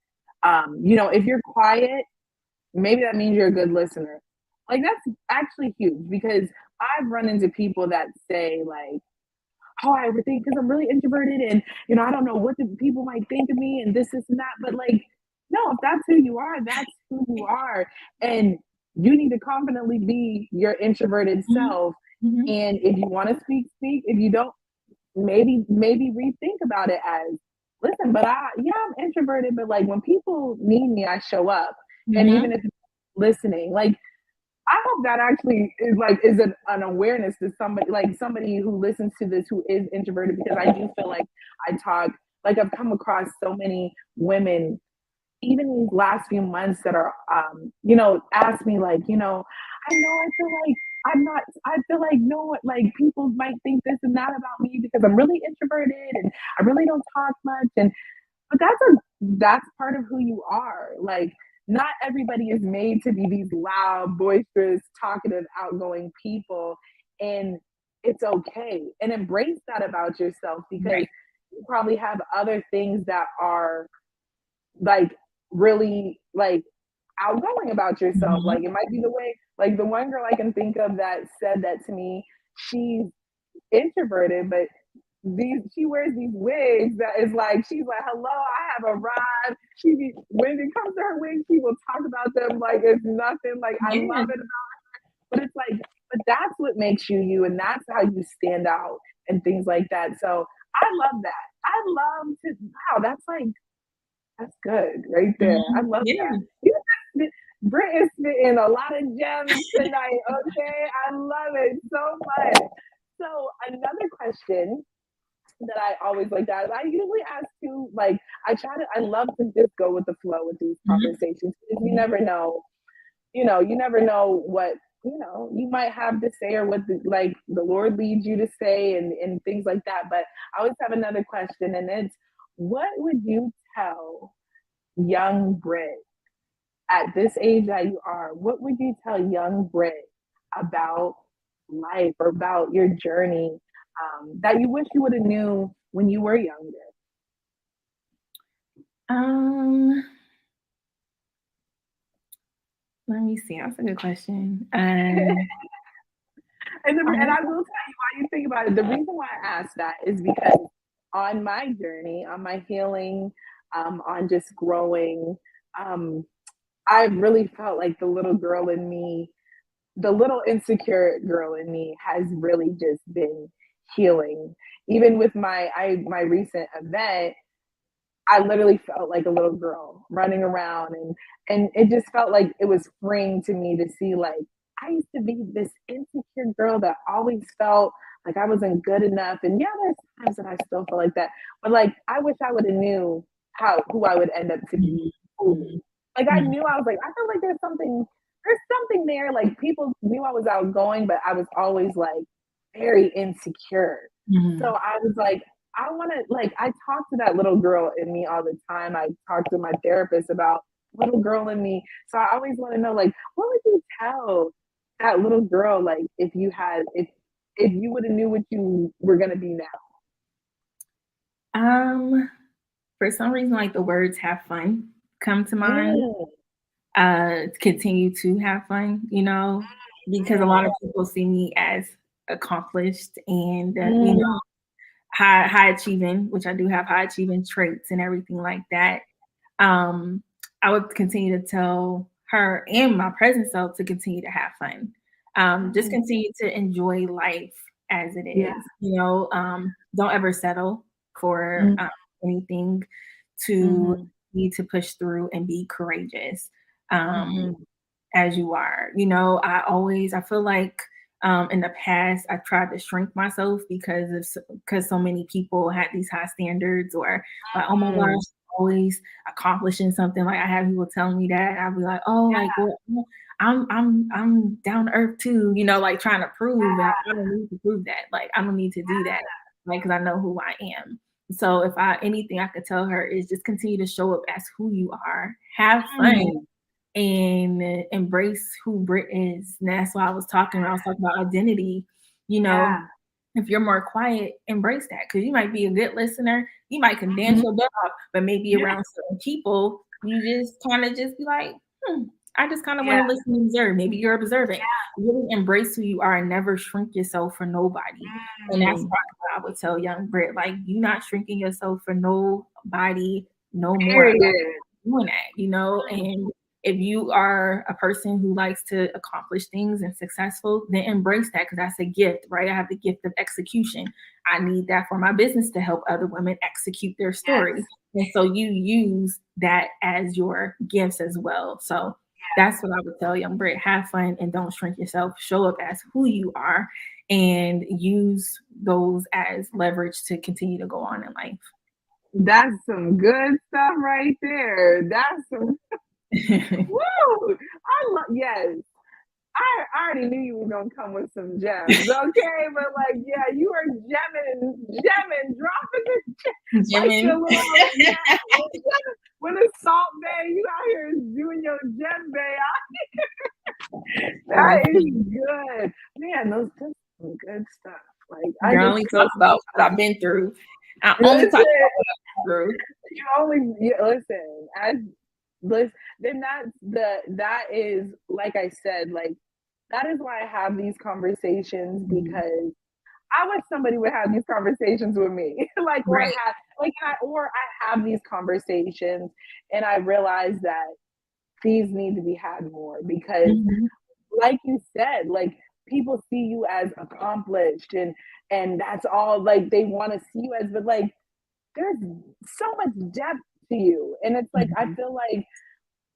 if you're quiet, maybe that means you're a good listener. Like that's actually huge because I've run into people that say like, oh, I overthink because I'm really introverted and I don't know what the people might think of me and this and that. But like, no, if that's who you are, that's who you are. And you need to confidently be your introverted Mhm, self. mhm, And if you want to speak, speak. If you don't, maybe rethink about it as listen, but yeah, I'm introverted, but like when people need me, I show up. And even mhm. if listening, like I hope that actually is an awareness to somebody who listens to this who is introverted because I do feel like I talk like I've come across so many women even these last few months that are ask me like I feel like I feel like no like people might think this and that about me because I'm really introverted and I really don't talk much and but that's part of who you are. Like not everybody is made to be these loud, boisterous, talkative, outgoing people. And it's okay. And embrace that about yourself because Right. you probably have other things that are like really like outgoing about yourself. Mhm. Like it might be the way like the one girl I can think of that said that to me, she's introverted, but she wears these wigs that is like she's like, hello, I have arrived. When it comes to her wigs, she will talk about them like it's nothing. Like I Yeah. love it, but it's like, but that's what makes you you, and that's how you stand out and things like that. So I love that. I love to wow, that's good right there. I Mhm. love Yeah. that. Britt is spitting a lot of gems tonight. Okay, I love it so much. So another question that I always like that. I usually ask too, like I love to just go with the flow with these Mhm. conversations because you Mhm. never know, you never know what, you might have to say or what like the Lord leads you to say and things like that. But I always have another question and it's what would you tell young Brit at this age that you are, what would you tell young Brit about life or about your journey that you wish you would have knew when you were younger? Um, Let me see. That's a good question. And I will tell you why you think about it. The reason why I asked that is because on my journey, on my healing, on just growing, um, I really felt like the little girl in me, the little insecure girl in me has really just been healing. Even with my recent event, I literally felt like a little girl running around, and it just felt like it was freeing to me to see like I used to be this insecure girl that always felt like I wasn't good enough. And yeah, there's times that I still feel like that. But like I wish I would have knew how who I would end up to be. Like I knew I was like, I feel like there's something there. Like people knew I was outgoing, but I was always like very insecure. So I was like, I want to like I talk to that little girl in me all the time. I talk to my therapist about little girl in me. So I always want to know like what would you tell that little girl like if you would have knew what you were gonna be now? For some reason, like the words "have fun" come to mind. Continue to have fun, because a lot of people see me as accomplished and high achieving, which I do have high achieving traits and everything like that. I would continue to tell her and my present self to continue to have fun. Just continue to enjoy life as it is. Don't ever settle for anything. To need to push through and be courageous as you are. I feel like in the past I tried to shrink myself because so many people had these high standards, or like, oh my gosh, always accomplishing something. Like I have people telling me that, I'll be like, oh, like well, I'm down to earth too, like trying to prove that I don't need to prove that. Like I don't need to do that, like because I know who I am. So if anything I could tell her is just continue to show up as who you are, have fun, and embrace who Brit is. And that's why I was talking about identity. If you're more quiet, embrace that, because you might be a good listener. You might can dance your butt off, but maybe around certain people, you just kind of just be like, I just kind of want to listen and observe. Maybe you're observant. Really embrace who you are and never shrink yourself for nobody. And that's what I would tell young Brit. Like, you're not shrinking yourself for nobody no more. Doing that, and if you are a person who likes to accomplish things and successful, then embrace that, because that's a gift, right? I have the gift of execution. I need that for my business to help other women execute their stories. And so you use that as your gifts as well. So that's what I would tell young Brit. Have fun and don't shrink yourself. Show up as who you are and use those as leverage to continue to go on in life. That's some good stuff right there. That's some woo! Yes. I already knew you were gonna come with some gems, okay? But like, yeah, you are gemming, dropping the gem. Like with a salt bay, you out here doing your gem bay out here. That is good, man. That's some good stuff. Like I only talk about what I've been through. I only talk about what I've been through. You only listen. Then that is, like I said, like that is why I have these conversations, because I wish somebody would have these conversations with me. Like right. I have these conversations and I realize that these need to be had more, because like you said, like people see you as accomplished and that's all, like they want to see you as, but like there's so much depth to you. And it's like I feel like,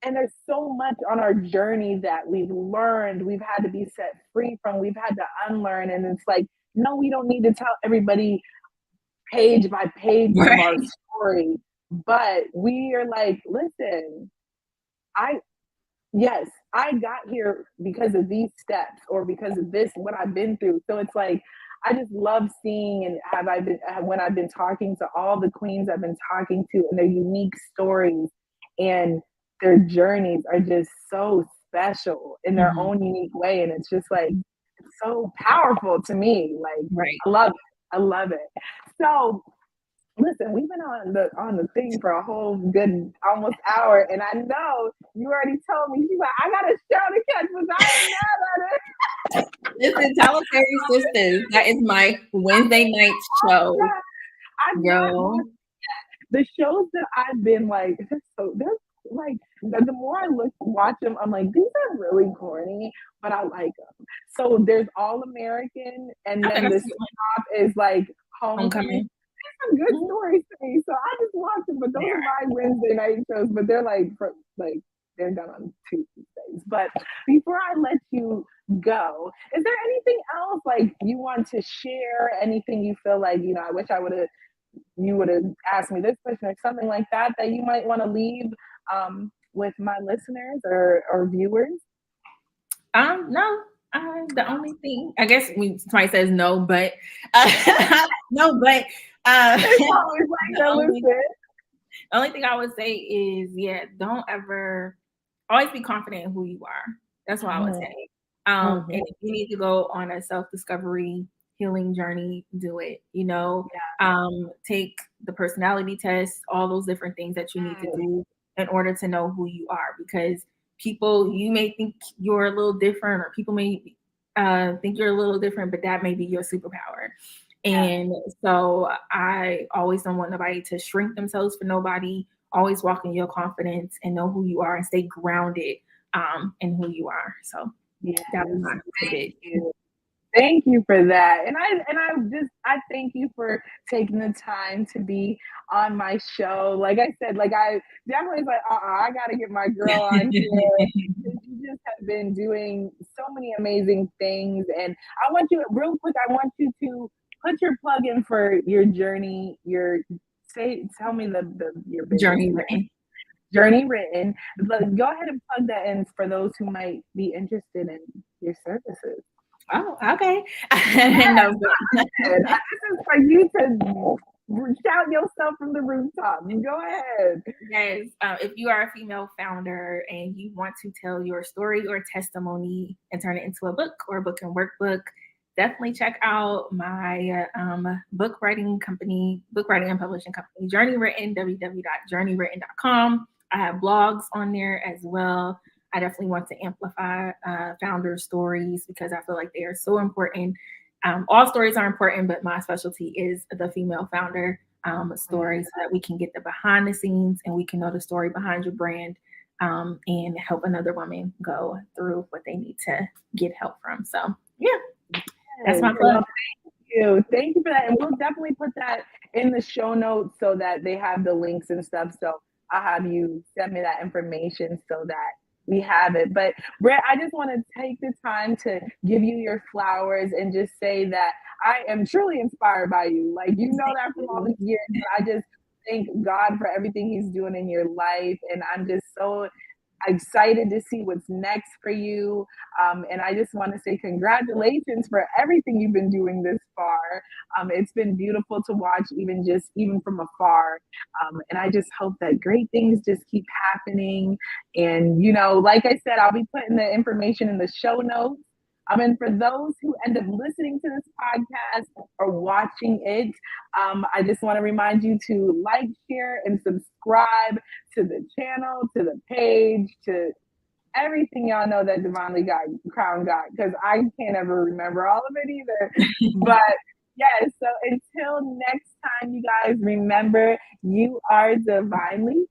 and there's so much on our journey that we've learned, we've had to be set free from, we've had to unlearn. And it's like, no, we don't need to tell everybody page by page of our story. But we are like, listen, I got here because of these steps, or because of this, what I've been through. So it's like, I just love seeing, and when I've been talking to all the queens I've been talking to, and their unique stories and their journeys are just so special in their own unique way. And it's just like, it's so powerful to me. Like, I love it. So listen, we've been on the thing for a whole good almost hour, and I know you already told me, she's like, I got a show to catch, but I ain't mad at it. Listen, Solitary Sisters. That is my Wednesday night show. I'm not the shows that I've been like, they're like the more I watch them, I'm like, these are really corny, but I like them. So there's All American, and then the spin-off is like Homecoming. There's some good stories to me, so I just watch them. But those are my Wednesday night shows. But they're like they're done on Tuesdays. But before I let you go, is there anything else like you want to share? Anything you feel like, you know, I wish you would have asked me this question or something like that you might want to leave with my listeners or viewers? No. The only thing, I guess, when somebody says no, but no, but it's always like the only thing I would say is, don't ever, always be confident in who you are. That's what I would say. And if you need to go on a self-discovery healing journey, do it. You know, take the personality test, all those different things that you need to do in order to know who you are, because you may think you're a little different, or people may think you're a little different, but that may be your superpower. And so I always don't want nobody to shrink themselves for nobody. Always walk in your confidence and know who you are and stay grounded in who you are. So that was my tidbit. Thank you for that. And I thank you for taking the time to be on my show. Like I said, like I definitely was like, I gotta get my girl on here. You just have been doing so many amazing things. And I want you real quick, I want you to put your plug in for your journey, tell me your Journey Written. Journey Written. Go ahead and plug that in for those who might be interested in your services. Oh, okay. No, this is for you to shout yourself from the rooftop. Go ahead. Yes. If you are a female founder and you want to tell your story or testimony and turn it into a book or book and workbook, definitely check out my book writing and publishing company, Journey Written, www.journeywritten.com. I have blogs on there as well. I definitely want to amplify founder stories because I feel like they are so important. All stories are important, but my specialty is the female founder story, so that we can get the behind the scenes and we can know the story behind your brand and help another woman go through what they need to get help from. So that's my plug. Thank you for that. And we'll definitely put that in the show notes so that they have the links and stuff. So I'll have you send me that information so that we have it. But Brit, I just want to take the time to give you your flowers and just say that I am truly inspired by you. Like, you know that from all these years. I just thank God for everything he's doing in your life. And I'm just so excited to see what's next for you. And I just want to say congratulations for everything you've been doing this far. It's been beautiful to watch, even from afar. And I just hope that great things just keep happening. And, you know, like I said, I'll be putting the information in the show notes. And for those who end up listening to this podcast or watching it, I just want to remind you to like, share, and subscribe to the channel, to the page, to everything y'all know that Divinely Crowned got, because I can't ever remember all of it either. But yes, so until next time, you guys, remember, you are divinely